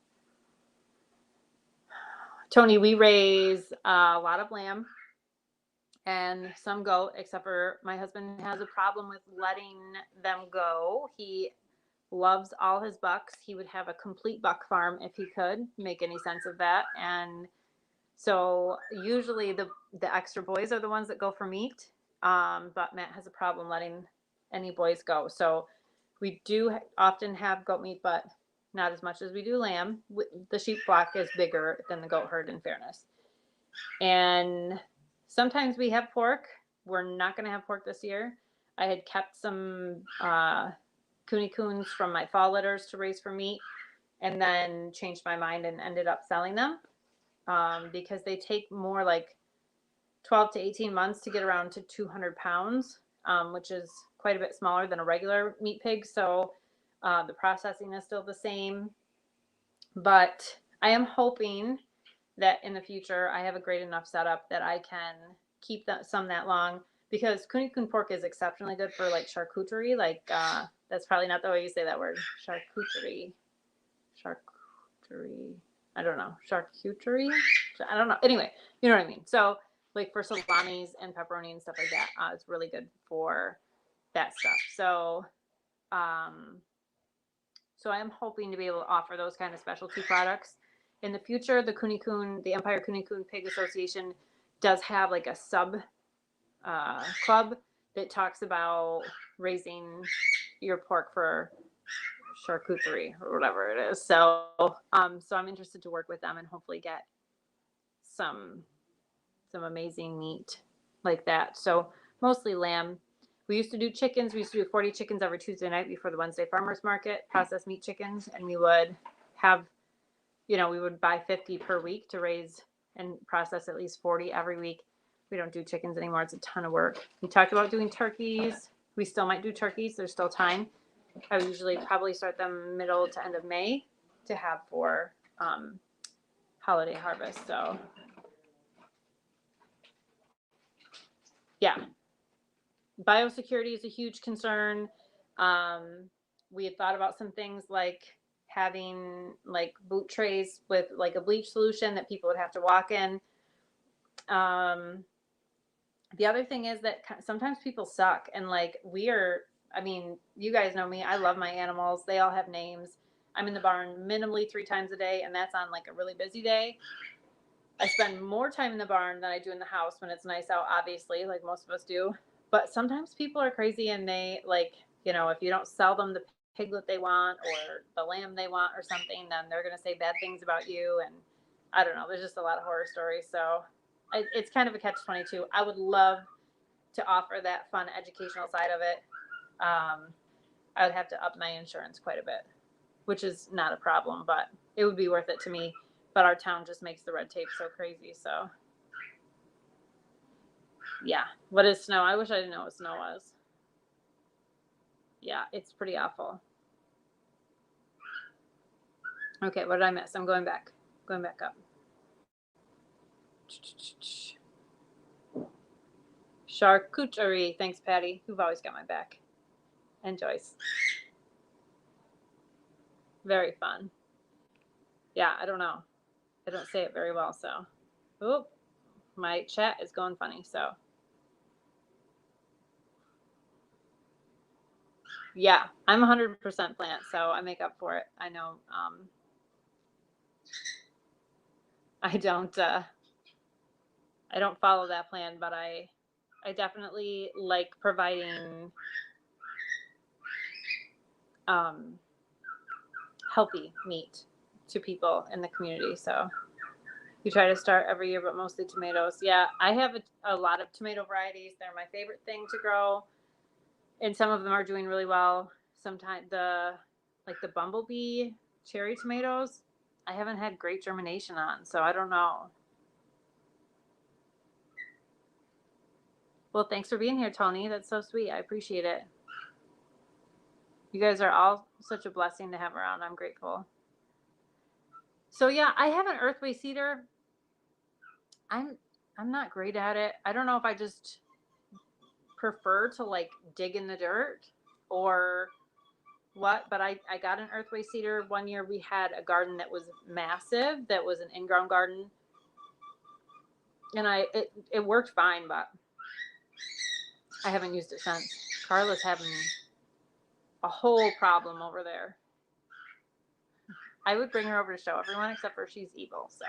Tony, we raise a lot of lamb and some goat, except for my husband has a problem with letting them go. He loves all his bucks. He would have a complete buck farm if he could make any sense of that. And so usually the extra boys are the ones that go for meat. But Matt has a problem letting any boys go. So we do often have goat meat, but not as much as we do lamb. The sheep flock is bigger than the goat herd, in fairness. And sometimes we have pork. We're not going to have pork this year. I had kept some cooney coons from my fall litters to raise for meat, and then changed my mind and ended up selling them because they take more like 12 to 18 months to get around to 200 pounds, which is quite a bit smaller than a regular meat pig. So the processing is still the same. But I am hoping that in the future I have a great enough setup that I can keep some that long, because cooney coon pork is exceptionally good for like charcuterie. Like that's probably not the way you say that word. Charcuterie. I don't know. Charcuterie? I don't know. Anyway, you know what I mean. So like for salamis and pepperoni and stuff like that, it's really good for that stuff. So, so I'm hoping to be able to offer those kind of specialty products in the future. The Empire Cooney Coon Pig Association does have like a sub club that talks about raising your pork for charcuterie or whatever it is. So, so I'm interested to work with them and hopefully get some amazing meat like that. So mostly lamb. We used to do chickens. We used to do 40 chickens every Tuesday night before the Wednesday farmers market, processed meat chickens. And we would have, we would buy 50 per week to raise and process at least 40 every week. We don't do chickens anymore. It's a ton of work. We talked about doing turkeys. We still might do turkeys. There's still time. I would usually probably start them middle to end of May to have for holiday harvest. So yeah, biosecurity is a huge concern. We had thought about some things like having like boot trays with like a bleach solution that people would have to walk in. The other thing is that sometimes people suck, and like you guys know me. I love my animals. They all have names. I'm in the barn minimally 3 times a day, and that's on like a really busy day. I spend more time in the barn than I do in the house when it's nice out, obviously, like most of us do. But sometimes people are crazy, and they like, if you don't sell them the piglet they want or the lamb they want or something, then they're going to say bad things about you. And I don't know. There's just a lot of horror stories. So it's kind of a catch-22. I would love to offer that fun educational side of it. I would have to up my insurance quite a bit, which is not a problem, but it would be worth it to me. But our town just makes the red tape so crazy. So yeah. What is snow? I wish I didn't know what snow was. Yeah, it's pretty awful. Okay, what did I miss? I'm going back up. Charcuterie. Thanks, Patty. You've always got my back. And Joyce. Very fun. Yeah, I don't know. I don't say it very well, so. Oh, my chat is going funny, so. Yeah, I'm 100% plant, so I make up for it. I know. I don't follow that plan, but I definitely like providing healthy meat to people in the community. So You try to start every year, but mostly tomatoes. Yeah, I have a lot of tomato varieties. They're my favorite thing to grow, and some of them are doing really well. Sometimes the bumblebee cherry tomatoes, I haven't had great germination on, so I don't know. Well, thanks for being here, Tony. That's so sweet. I appreciate it. You guys are all such a blessing to have around. I'm grateful. So yeah, I have an earthway cedar. I'm not great at it. I don't know if I just prefer to like dig in the dirt or what, but I got an earthway cedar. One year we had a garden that was massive, that was an in-ground garden, and it worked fine, but I haven't used it since. Carla's having a whole problem over there. I would bring her over to show everyone except for she's evil, so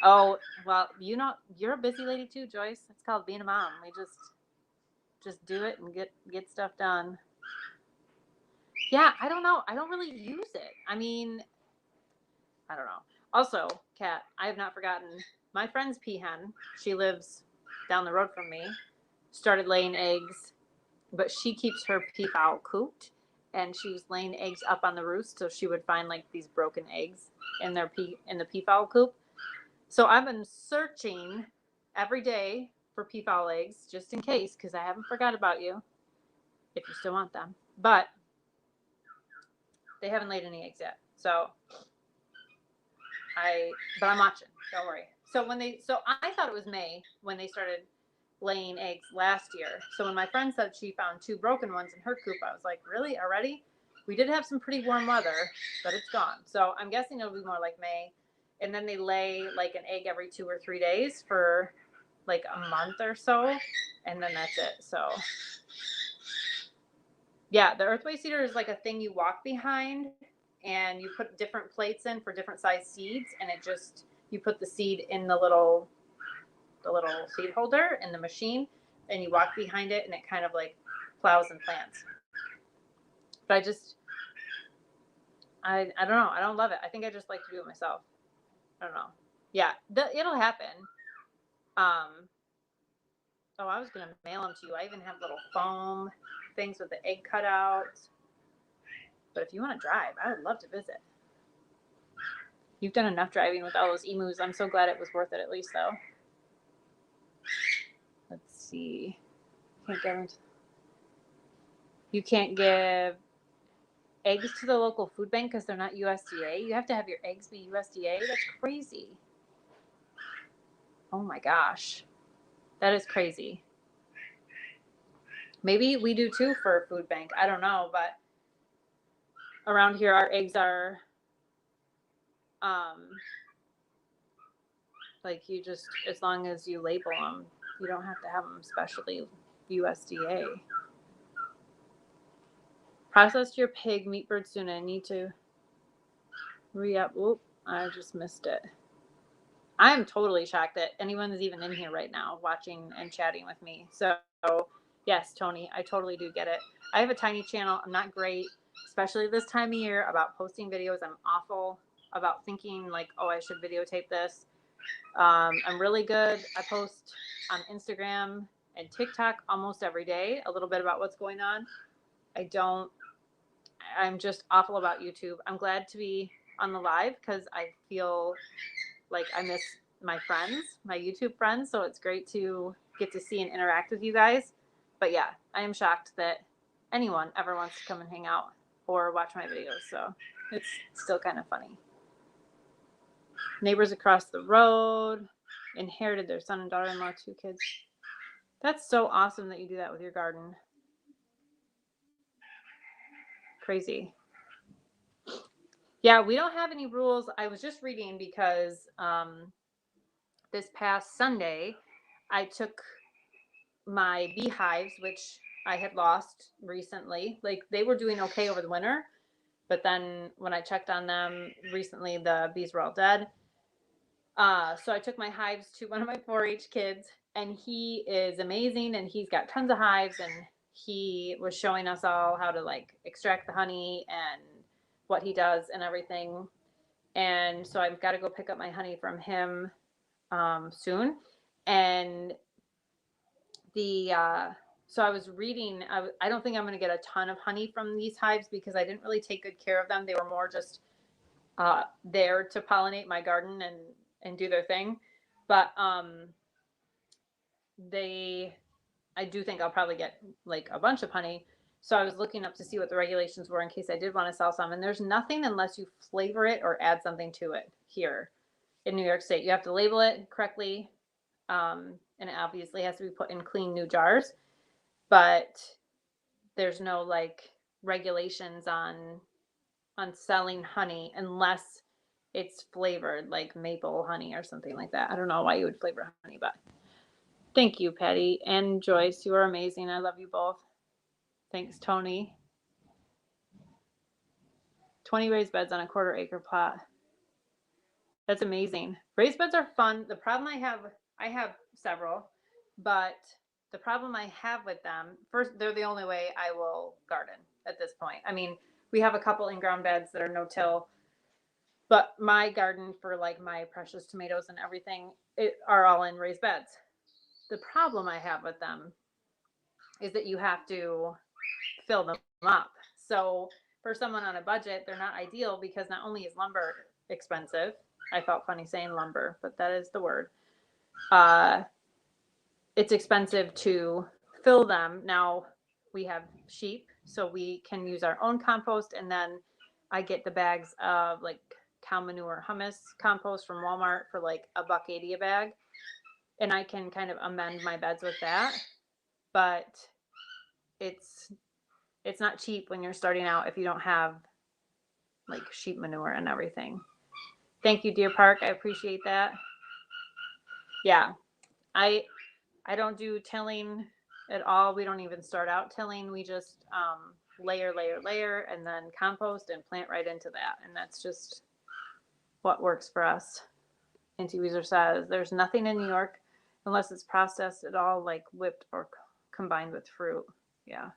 oh, well, you're a busy lady too, Joyce. It's called being a mom. We just do it and get stuff done. Yeah, I don't know. I don't really use it. I mean, I don't know. Also, Kat, I have not forgotten my friend's peahen. She lives down the road from me. Started laying eggs, but she keeps her peafowl cooped, and she was laying eggs up on the roost, so she would find like these broken eggs in the peafowl coop. So I've been searching every day for peafowl eggs just in case, because I haven't forgot about you. If you still want them, but they haven't laid any eggs yet. So but I'm watching. Don't worry. So I thought it was May when they started laying eggs last year. So when my friend said she found 2 broken ones in her coop, I was like, really, already? We did have some pretty warm weather, but it's gone. So I'm guessing it'll be more like May. And then they lay like an egg every 2 or 3 days for like a month or so, and then that's it. So yeah, the earthway cedar is like a thing you walk behind, and you put different plates in for different size seeds, and you put the seed in the little seed holder in the machine, and you walk behind it, and it kind of like plows and plants. But I don't know. I don't love it. I think I just like to do it myself. I don't know. Yeah, it'll happen. Oh, I was gonna mail them to you. I even have little foam things with the egg cutouts. But if you want to drive, I would love to visit. You've done enough driving with all those emus. I'm so glad it was worth it at least, though. Let's see. You can't give eggs to the local food bank because they're not USDA. You have to have your eggs be USDA. That's crazy. Oh my gosh. That is crazy. Maybe we do too for a food bank. I don't know, but around here our eggs are like you just, as long as you label them, you don't have to have them specially USDA. Process your pig meat bird soon. I need to re-up. Oop, I just missed it. I'm totally shocked that anyone is even in here right now watching and chatting with me. So yes, Tony, I totally do get it. I have a tiny channel. I'm not great, especially this time of year, about posting videos. I'm awful about thinking like, oh, I should videotape this. I'm really good. I post on Instagram and TikTok almost every day, a little bit about what's going on. I'm just awful about YouTube. I'm glad to be on the live because I feel like I miss my friends, my YouTube friends. So it's great to get to see and interact with you guys. But yeah, I am shocked that anyone ever wants to come and hang out or watch my videos. So it's still kind of funny. Neighbors across the road inherited their son and daughter-in-law, 2 kids. That's so awesome that you do that with your garden. Crazy. Yeah, we don't have any rules. I was just reading because this past Sunday, I took my beehives, which I had lost recently. Like they were doing okay over the winter, but then when I checked on them recently, the bees were all dead. So I took my hives to one of my 4-H kids, and he is amazing, and he's got tons of hives, and he was showing us all how to like extract the honey and what he does and everything. And so I've got to go pick up my honey from him soon. And so I was reading, I don't think I'm going to get a ton of honey from these hives because I didn't really take good care of them. They were more just there to pollinate my garden and do their thing. But I do think I'll probably get like a bunch of honey. So I was looking up to see what the regulations were in case I did want to sell some. And there's nothing unless you flavor it or add something to it here in New York State. You have to label it correctly. And it obviously has to be put in clean new jars. But there's no like regulations on selling honey unless it's flavored like maple honey or something like that. I don't know why you would flavor honey, but thank you, Patty and Joyce. You are amazing. I love you both. Thanks, Tony. 20 raised beds on a 1/4 acre plot. That's amazing. Raised beds are fun. The problem I have several, but the problem I have with them, first, they're the only way I will garden at this point. I mean, we have a couple in-ground beds that are no-till, but my garden for like my precious tomatoes and everything are all in raised beds. The problem I have with them is that you have to fill them up. So for someone on a budget, they're not ideal because not only is lumber expensive, I felt funny saying lumber, but that is the word. It's expensive to fill them. Now we have sheep, so we can use our own compost, and then I get the bags of like cow manure hummus compost from Walmart for like $1.80 a bag, and I can kind of amend my beds with that. But it's not cheap when you're starting out if you don't have like sheep manure and everything. Thank you, Deer Park. I appreciate that. Yeah, I don't do tilling at all. We don't even start out tilling. We just layer, and then compost and plant right into that. And that's just what works for us. Anti-Weezer says, there's nothing in New York unless it's processed at all, like whipped or combined with fruit. Yeah.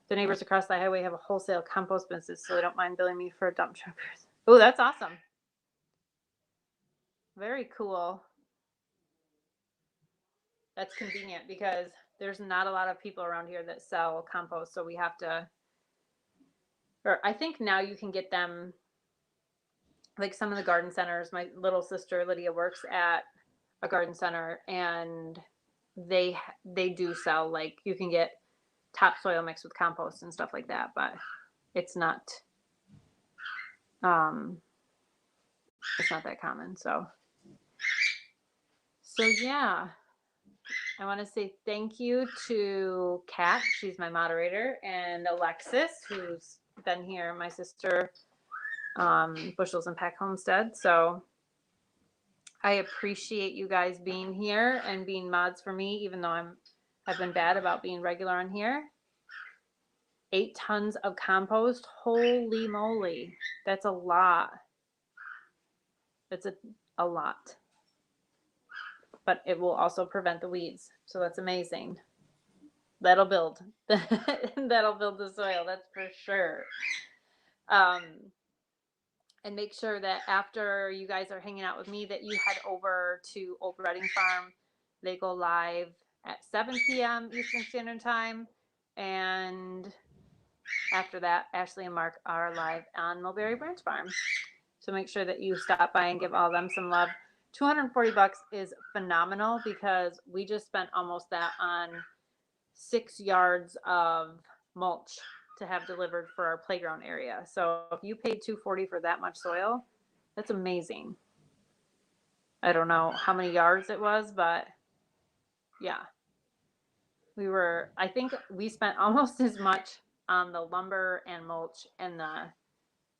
The neighbors across the highway have a wholesale compost business, so they don't mind billing me for dump truckers. Oh, that's awesome. Very cool. That's convenient because there's not a lot of people around here that sell compost, so we have to, or I think now you can get them like some of the garden centers. My little sister Lydia works at a garden center, and they do sell, like, you can get topsoil mixed with compost and stuff like that, but it's not that common. So yeah, I want to say thank you to Kat, she's my moderator, and Alexis, who's been here, my sister, Bushels and Pack Homestead. So I appreciate you guys being here and being mods for me, even though I've been bad about being regular on here. 8 tons of compost. Holy moly. That's a lot. That's a lot. But it will also prevent the weeds. So that's amazing. That'll build. That'll build the soil. That's for sure. And make sure that after you guys are hanging out with me that you head over to Old Reading Farm. They go live at 7 p.m. Eastern Standard Time. And after that, Ashley and Mark are live on Mulberry Branch Farm. So make sure that you stop by and give all of them some love. $240 is phenomenal because we just spent almost that on 6 yards of mulch to have delivered for our playground area. So if you paid $240 for that much soil, that's amazing. I don't know how many yards it was, but yeah. I think we spent almost as much on the lumber and mulch and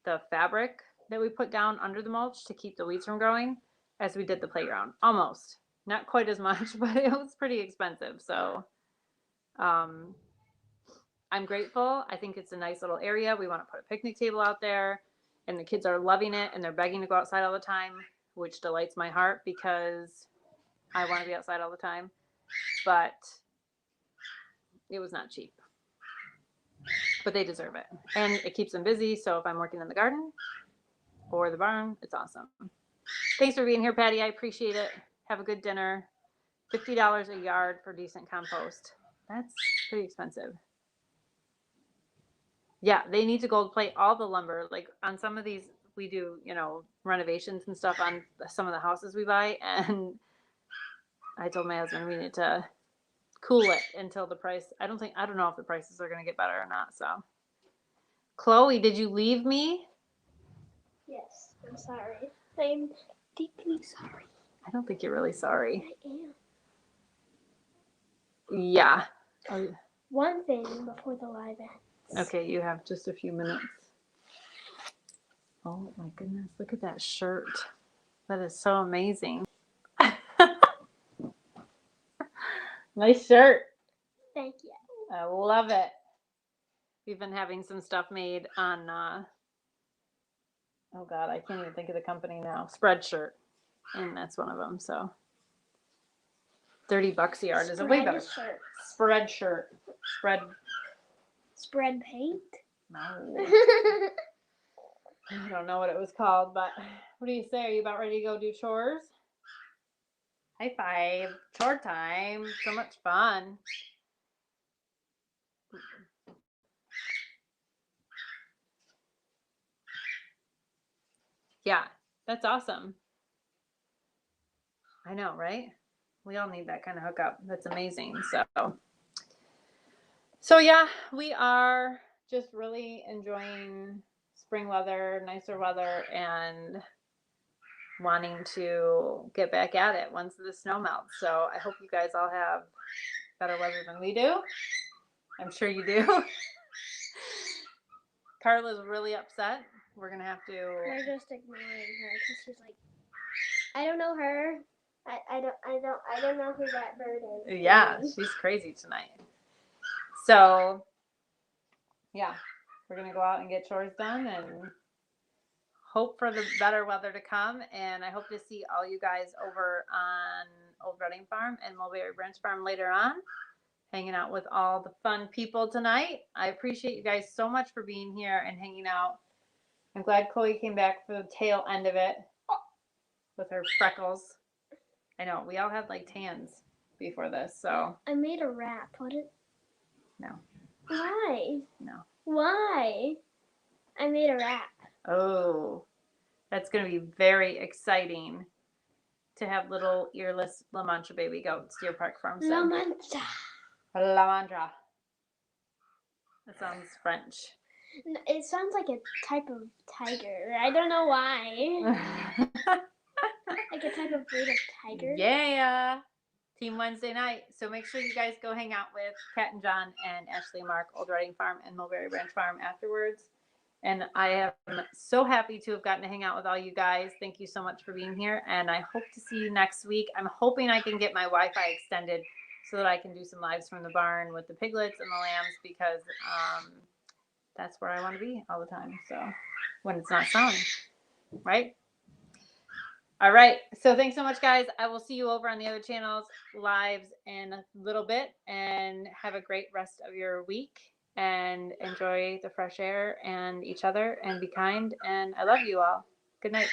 the fabric that we put down under the mulch to keep the weeds from growing as we did the playground. Almost. Not quite as much, but it was pretty expensive. So I'm grateful. I think it's a nice little area. We want to put a picnic table out there, and the kids are loving it, and they're begging to go outside all the time, which delights my heart because I want to be outside all the time. But it was not cheap. but they deserve it. And it keeps them busy. So if I'm working in the garden or the barn, it's awesome. Thanks for being here, Patty. I appreciate it. Have a good dinner. $50 a yard for decent compost. That's pretty expensive. Yeah, they need to gold plate all the lumber. Like on some of these, we do, renovations and stuff on some of the houses we buy. And I told my husband we need to cool it until the price. I don't know if the prices are going to get better or not. So, Chloe, did you leave me? Yes, I'm sorry. I'm deeply sorry. I don't think you're really sorry. I am. Yeah. One thing before the live ends. Okay, you have just a few minutes. Oh my goodness, look at that shirt. That is so amazing. Nice shirt. Thank you. I love it. We've been having some stuff made on, oh God, I can't even think of the company now. Spreadshirt. And that's one of them. So $30 a yard is a way better. Spreadshirt. Spread paint? No. I don't know what it was called, but what do you say? Are you about ready to go do chores? High five. Chore time. So much fun. Yeah, that's awesome. I know, right? We all need that kind of hookup. That's amazing. So yeah, we are just really enjoying spring weather, nicer weather, and wanting to get back at it once the snow melts. So I hope you guys all have better weather than we do. I'm sure you do. Carla's really upset. We're gonna have to. We're just ignoring her because she's like, I don't know her. I don't know who that bird is. Yeah, she's crazy tonight. So yeah, we're gonna go out and get chores done and hope for the better weather to come. And I hope to see all you guys over on Old Reading Farm and Mulberry Branch Farm later on, hanging out with all the fun people tonight. I appreciate you guys so much for being here and hanging out. I'm glad Chloe came back for the tail end of it with her freckles. I know, we all had like tans before this, so. I made a wrap. No. Why? No. Why? I made a wrap. Oh, that's going to be very exciting to have little earless La Mancha baby goats, Deer Park Farm said. La Mancha. La Mancha. That sounds French. It sounds like a type of tiger. I don't know why. Like a type of breed of tiger. Yeah. Team Wednesday night. So make sure you guys go hang out with Kat and John and Ashley and Mark, Old Reading Farm and Mulberry Branch Farm afterwards. And I am so happy to have gotten to hang out with all you guys. Thank you so much for being here. And I hope to see you next week. I'm hoping I can get my Wi-Fi extended so that I can do some lives from the barn with the piglets and the lambs, because that's where I want to be all the time. So when it's not snowing, right? All right. So thanks so much, guys. I will see you over on the other channels, lives in a little bit, and have a great rest of your week. And enjoy the fresh air and each other and be kind. And I love you all. Good night.